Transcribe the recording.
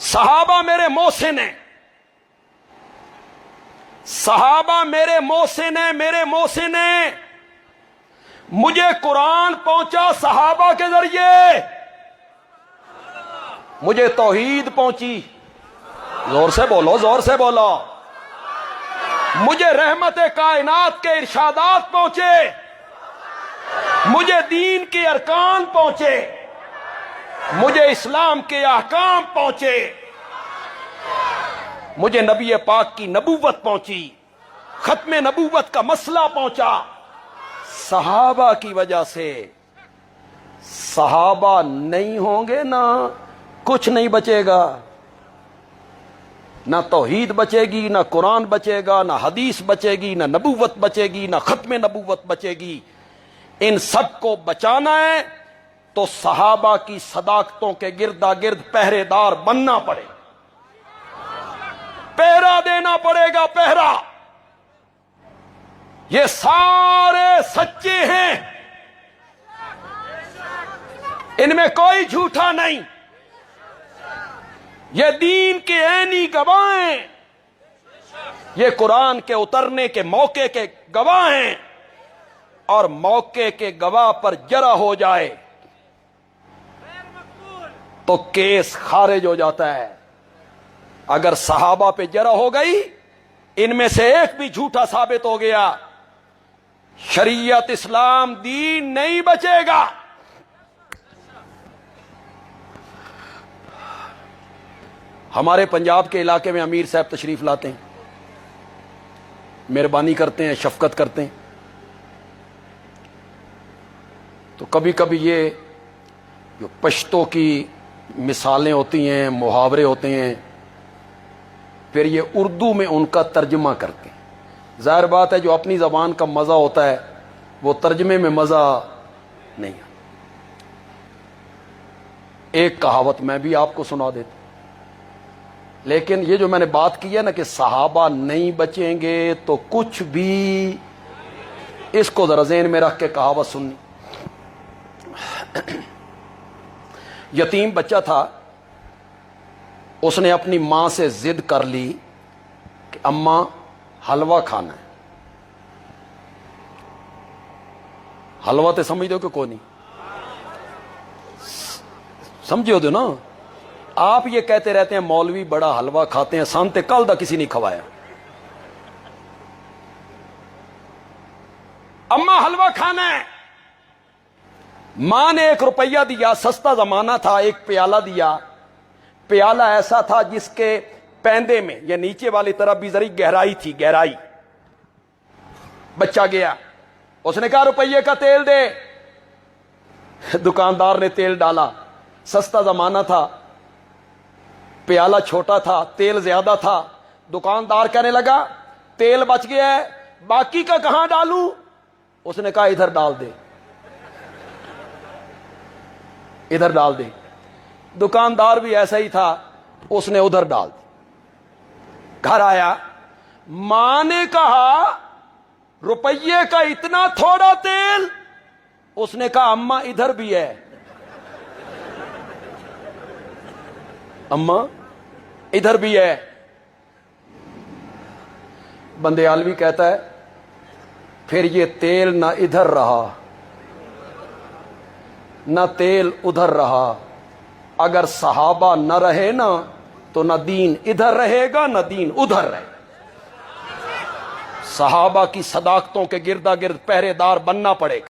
صحابہ میرے محسن ہیں، صحابہ میرے محسن ہیں، میرے محسن ہیں۔ مجھے قرآن پہنچا صحابہ کے ذریعے، مجھے توحید پہنچی، زور سے بولو، زور سے بولو، مجھے رحمت کائنات کے ارشادات پہنچے، مجھے دین کے ارکان پہنچے، مجھے اسلام کے احکام پہنچے، مجھے نبی پاک کی نبوت پہنچی، ختم نبوت کا مسئلہ پہنچا صحابہ کی وجہ سے۔ صحابہ نہیں ہوں گے نا کچھ نہیں بچے گا، نہ توحید بچے گی، نہ قرآن بچے گا، نہ حدیث بچے گی، نہ نبوت بچے گی، نہ ختم نبوت بچے گی۔ ان سب کو بچانا ہے تو صحابہ کی صداقتوں کے گردا گرد پہرے دار بننا پڑے، پہرا دینا پڑے گا، پہرا۔ یہ سارے سچے ہیں، ان میں کوئی جھوٹا نہیں، یہ دین کے عینی گواہ ہیں، یہ قرآن کے اترنے کے موقع کے گواہ ہیں، اور موقع کے گواہ پر جرح ہو جائے تو کیس خارج ہو جاتا ہے۔ اگر صحابہ پہ جرح ہو گئی، ان میں سے ایک بھی جھوٹا ثابت ہو گیا، شریعت اسلام دین نہیں بچے گا۔ ہمارے پنجاب کے علاقے میں امیر صاحب تشریف لاتے ہیں، مہربانی کرتے ہیں، شفقت کرتے ہیں، تو کبھی کبھی یہ جو پشتوں کی مثالیں ہوتی ہیں، محاورے ہوتے ہیں، پھر یہ اردو میں ان کا ترجمہ کرتے ہیں۔ ظاہر بات ہے جو اپنی زبان کا مزہ ہوتا ہے وہ ترجمے میں مزہ نہیں ہے۔ ایک کہاوت میں بھی آپ کو سنا دیتا، لیکن یہ جو میں نے بات کی ہے نا کہ صحابہ نہیں بچیں گے تو کچھ بھی، اس کو ذرا ذہن میں رکھ کے کہاوت سننی۔ یتیم بچہ تھا، اس نے اپنی ماں سے ضد کر لی کہ اماں حلوہ کھانا ہے۔ حلوہ تے سمجھ دو کہ کوئی نہیں سمجھے ہو دو نا۔ آپ یہ کہتے رہتے ہیں مولوی بڑا حلوہ کھاتے ہیں، سانتے کل دا کسی نہیں کھوایا۔ اماں حلوہ کھانا ہے، ماں نے 1 روپیہ دیا، سستا زمانہ تھا، ایک پیالہ دیا۔ پیالہ ایسا تھا جس کے پیندے میں یا نیچے والی طرف بھی ذرا گہرائی تھی، گہرائی۔ بچہ گیا، اس نے کہا روپیے کا تیل دے۔ دکاندار نے تیل ڈالا، سستا زمانہ تھا، پیالہ چھوٹا تھا، تیل زیادہ تھا۔ دکاندار کہنے لگا تیل بچ گیا ہے، باقی کا کہاں ڈالوں؟ اس نے کہا ادھر ڈال دے، ادھر ڈال دے۔ دکاندار بھی ایسا ہی تھا، اس نے ادھر ڈال دی۔ گھر آیا، ماں نے کہا روپیے کا اتنا تھوڑا تیل؟ اس نے کہا اماں ادھر بھی ہے، اماں ادھر بھی ہے۔ بندیالوی کہتا ہے پھر یہ تیل نہ ادھر رہا نہ تیل ادھر رہا، اگر صحابہ نہ رہے نا تو نہ دین ادھر رہے گا نہ دین ادھر رہے گا۔ صحابہ کی صداقتوں کے گردا گرد پہرے دار بننا پڑے گا۔